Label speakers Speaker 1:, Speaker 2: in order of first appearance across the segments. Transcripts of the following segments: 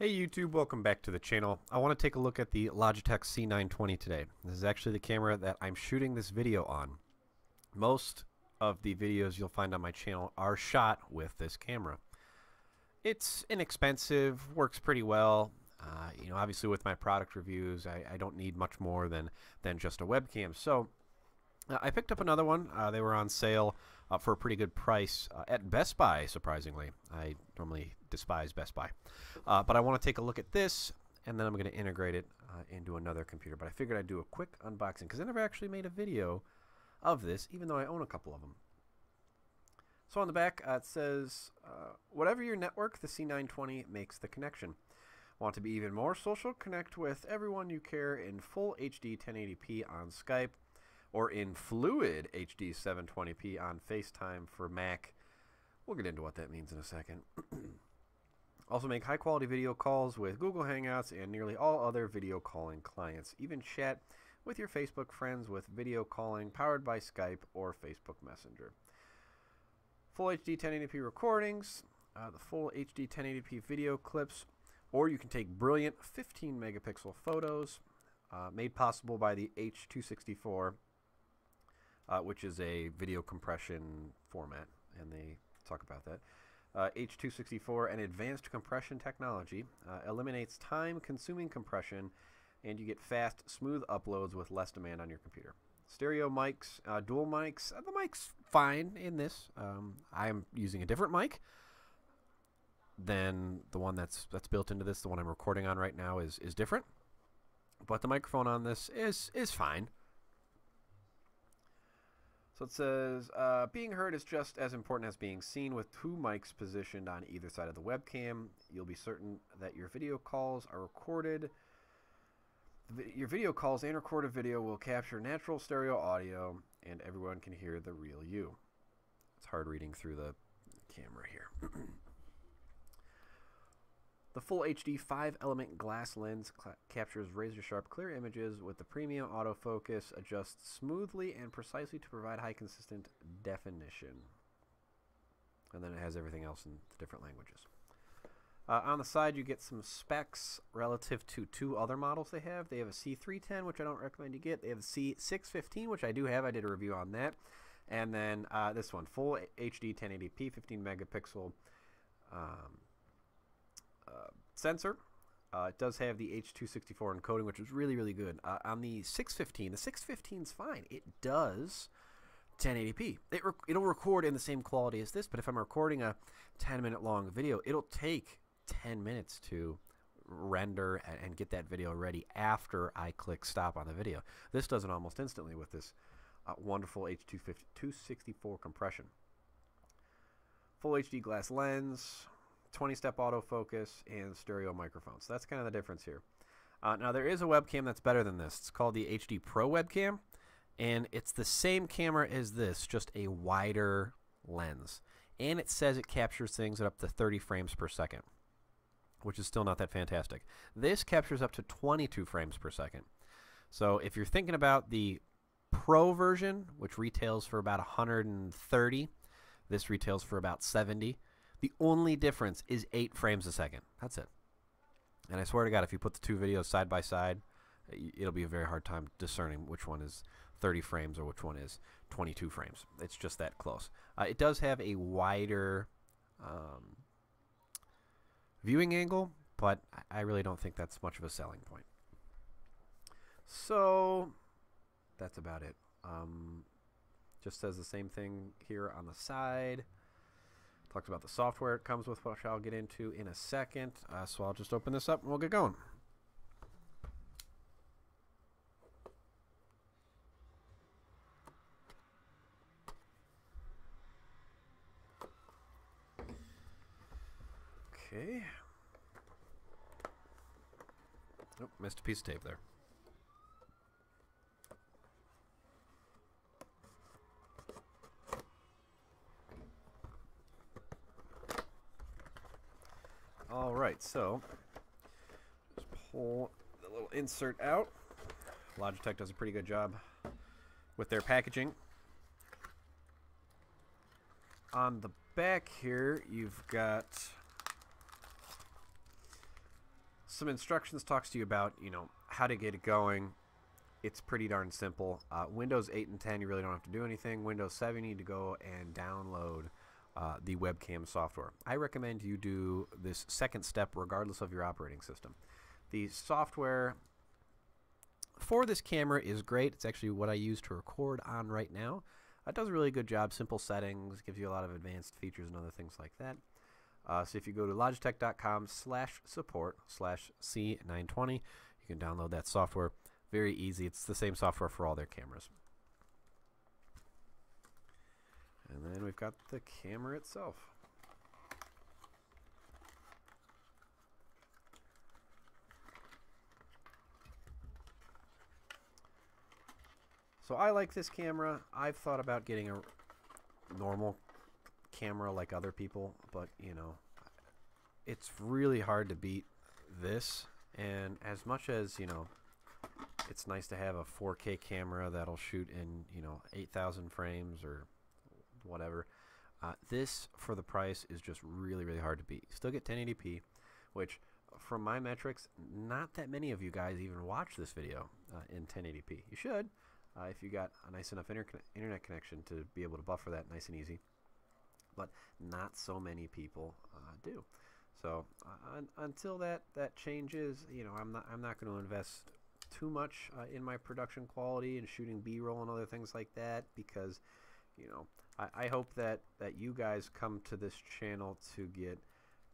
Speaker 1: Hey YouTube, welcome back to the channel. I want to take a look at the Logitech C920 today. This is actually the camera that I'm shooting this video on. Most of the videos you'll find on my channel are shot with this camera. It's inexpensive, works pretty well. Obviously with my product reviews, I don't need much more than just a webcam. So I picked up another one. They were on sale for a pretty good price at Best Buy, surprisingly. I normally despise Best Buy. But I want to take a look at this, and then I'm going to integrate it into another computer. But I figured I'd do a quick unboxing, because I never actually made a video of this, even though I own a couple of them. So on the back, it says, whatever your network, the C920 makes the connection. Want to be even more social? Connect with everyone you care in full HD 1080p on Skype, or in fluid HD 720p on FaceTime for Mac. We'll get into what that means in a second. Also make high-quality video calls with Google Hangouts and nearly all other video calling clients. Even chat with your Facebook friends with video calling powered by Skype or Facebook Messenger. Full HD 1080p recordings, the full HD 1080p video clips, or you can take brilliant 15 megapixel photos made possible by the H.264, which is a video compression format, and they talk about that. H.264, an advanced compression technology, eliminates time-consuming compression, and you get fast, smooth uploads with less demand on your computer. Stereo mics, dual mics. The mic's fine in this. I'm using a different mic than the one that's built into this. The one I'm recording on right now is different, but the microphone on this is fine. So it says, being heard is just as important as being seen. With two mics positioned on either side of the webcam, you'll be certain that your video calls are recorded. Your video calls and recorded video will capture natural stereo audio, and everyone can hear the real you. It's hard reading through the camera here. The full HD 5-element glass lens captures razor-sharp clear images with the premium autofocus, adjusts smoothly and precisely to provide high consistent definition. And then it has everything else in the different languages. On the side, you get some specs relative to two other models they have. They have a C310, which I don't recommend you get. They have a C615, which I do have. I did a review on that. And then this one, full HD 1080p, 15 megapixel sensor. It does have the H.264 encoding, which is really, really good. On the 615, the 615's fine. It does 1080p. It'll record in the same quality as this, but if I'm recording a 10-minute long video, it'll take 10 minutes to render and get that video ready after I click stop on the video. This does it almost instantly with this wonderful H.264 compression. Full HD glass lens, 20-step autofocus, and stereo microphone. So that's kind of the difference here. Now there is a webcam that's better than this. It's called the HD Pro webcam, and it's the same camera as this, just a wider lens. And it says it captures things at up to 30 frames per second, which is still not that fantastic. This captures up to 22 frames per second. So if you're thinking about the Pro version, which retails for about 130, this retails for about 70. The only difference is 8 frames a second. That's it. And I swear to God, if you put the two videos side by side, it'll be a very hard time discerning which one is 30 frames or which one is 22 frames. It's just that close. It does have a wider viewing angle, but I really don't think that's much of a selling point. So that's about it. Just says the same thing here on the side. Talks about the software it comes with, which I'll get into in a second. So I'll just open this up and we'll get going. Okay. Nope, missed a piece of tape there. All right, so just pull the little insert out. Logitech does a pretty good job with their packaging. On the back here, you've got Some instructions talks to you about, you know, how to get it going. It's pretty darn simple. Windows 8 and 10, you really don't have to do anything. Windows 7, you need to go and download the webcam software. I recommend you do this second step regardless of your operating system. The software for this camera is great. It's actually what I use to record on right now. It does a really good job. Simple settings, gives you a lot of advanced features and other things like that. So if you go to logitech.com/support/C920, you can download that software. Very easy. It's the same software for all their cameras. And then we've got the camera itself. So I like this camera. I've thought about getting a normal camera like other people, but you know, it's really hard to beat this. And as much as, you know, it's nice to have a 4K camera that'll shoot in, you know, 8,000 frames or whatever, this for the price is just really, really hard to beat. You still get 1080p, which from my metrics, not that many of you guys even watch this video in 1080p. You should, if you got a nice enough internet connection to be able to buffer that nice and easy, but not so many people do. So until that changes, you know, I'm not going to invest too much in my production quality and shooting B-roll and other things like that, because, you know, I hope that you guys come to this channel to get,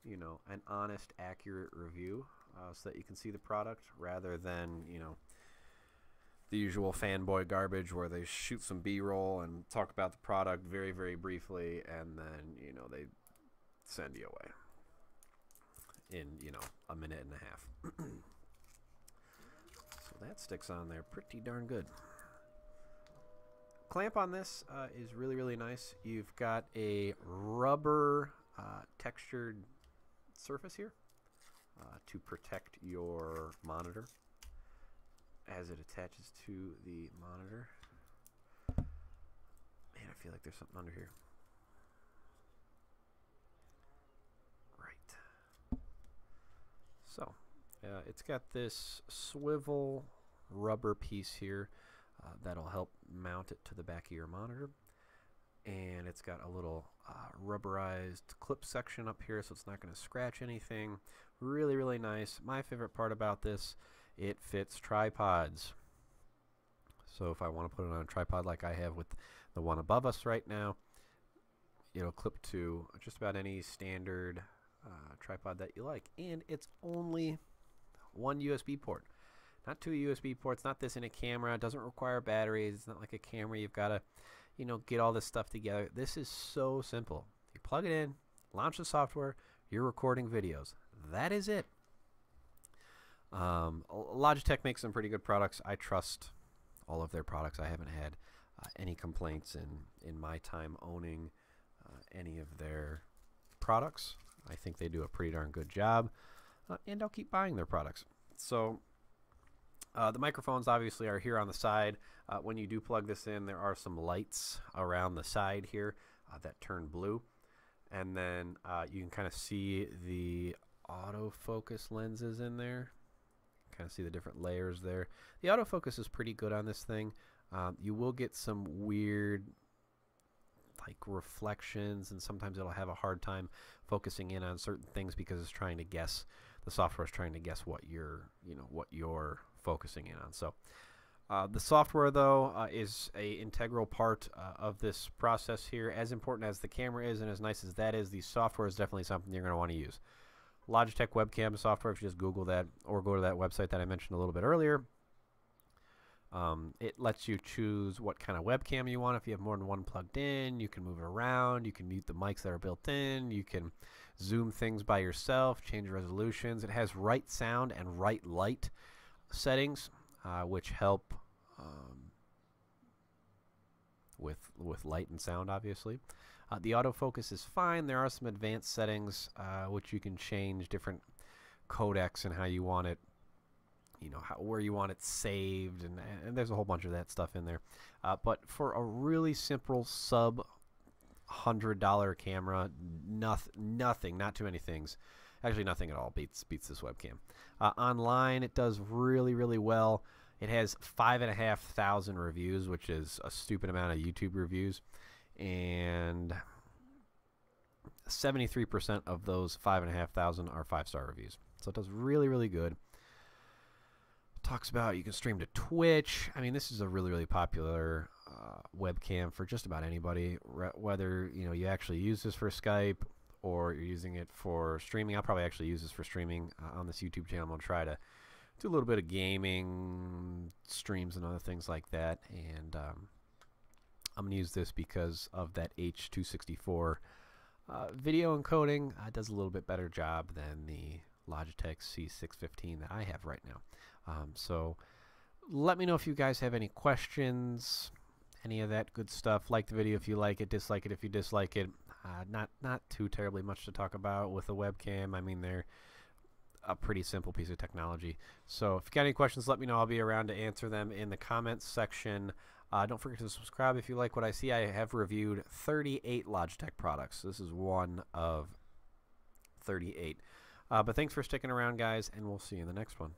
Speaker 1: you know, an honest, accurate review, so that you can see the product rather than, you know, the usual fanboy garbage where they shoot some B-roll and talk about the product very, very briefly, and then, you know, they send you away in, you know, a minute and a half. So that sticks on there pretty darn good. Clamp on this is really, really nice. You've got a rubber textured surface here to protect your monitor as it attaches to the monitor. Man, I feel like there's something under here. Right. So, it's got this swivel rubber piece here that'll help mount it to the back of your monitor. And it's got a little rubberized clip section up here, so it's not going to scratch anything. Really, really nice. My favorite part about this, it fits tripods. So if I want to put it on a tripod like I have with the one above us right now, it'll clip to just about any standard tripod that you like. And it's only one USB port, not two USB ports, not this in a camera. It doesn't require batteries. It's not like a camera you've got to, you know, get all this stuff together. This is so simple. You plug it in, launch the software, you're recording videos. That is it. Logitech makes some pretty good products. I trust all of their products. I haven't had any complaints in my time owning any of their products. I think they do a pretty darn good job, and I'll keep buying their products. So the microphones obviously are here on the side. When you do plug this in, there are some lights around the side here that turn blue, and then you can kind of see the autofocus lenses in there. Kind of see the different layers there. The autofocus is pretty good on this thing. You will get some weird like reflections, and sometimes it'll have a hard time focusing in on certain things because it's trying to guess, the software is trying to guess what you're, you know, what you're focusing in on. So the software though is a integral part of this process here. As important as the camera is and as nice as that is, the software is definitely something you're going to want to use. Logitech Webcam software, if you just Google that or go to that website that I mentioned a little bit earlier, it lets you choose what kind of webcam you want. If you have more than one plugged in, you can move it around, you can mute the mics that are built in, you can zoom things by yourself, change resolutions. It has right sound and right light settings, which help with light and sound, obviously. The autofocus is fine. There are some advanced settings which you can change, different codecs and how you want it, you know, where you want it saved, and there's a whole bunch of that stuff in there. But for a really simple sub $100 camera, nothing, not too many things, Actually, nothing at all beats this webcam. Online, it does really, really well. It has 5,500 reviews, which is a stupid amount of YouTube reviews, and 73% of those 5,500 are 5-star reviews. So it does really, really good. Talks about you can stream to Twitch. I mean, this is a really, really popular webcam for just about anybody, whether you actually use this for Skype or you're using it for streaming. I'll probably actually use this for streaming on this YouTube channel. I'm going to try to do a little bit of gaming streams and other things like that, and I'm going to use this because of that H.264 video encoding. Does a little bit better job than the Logitech C920 that I have right now. So let me know if you guys have any questions, any of that good stuff. Like the video if you like it, dislike it if you dislike it. Not too terribly much to talk about with a webcam. I mean, they're a pretty simple piece of technology. So if you got any questions, let me know. I'll be around to answer them in the comments section. Don't forget to subscribe if you like what I see. I have reviewed 38 Logitech products. This is one of 38. But thanks for sticking around, guys, and we'll see you in the next one.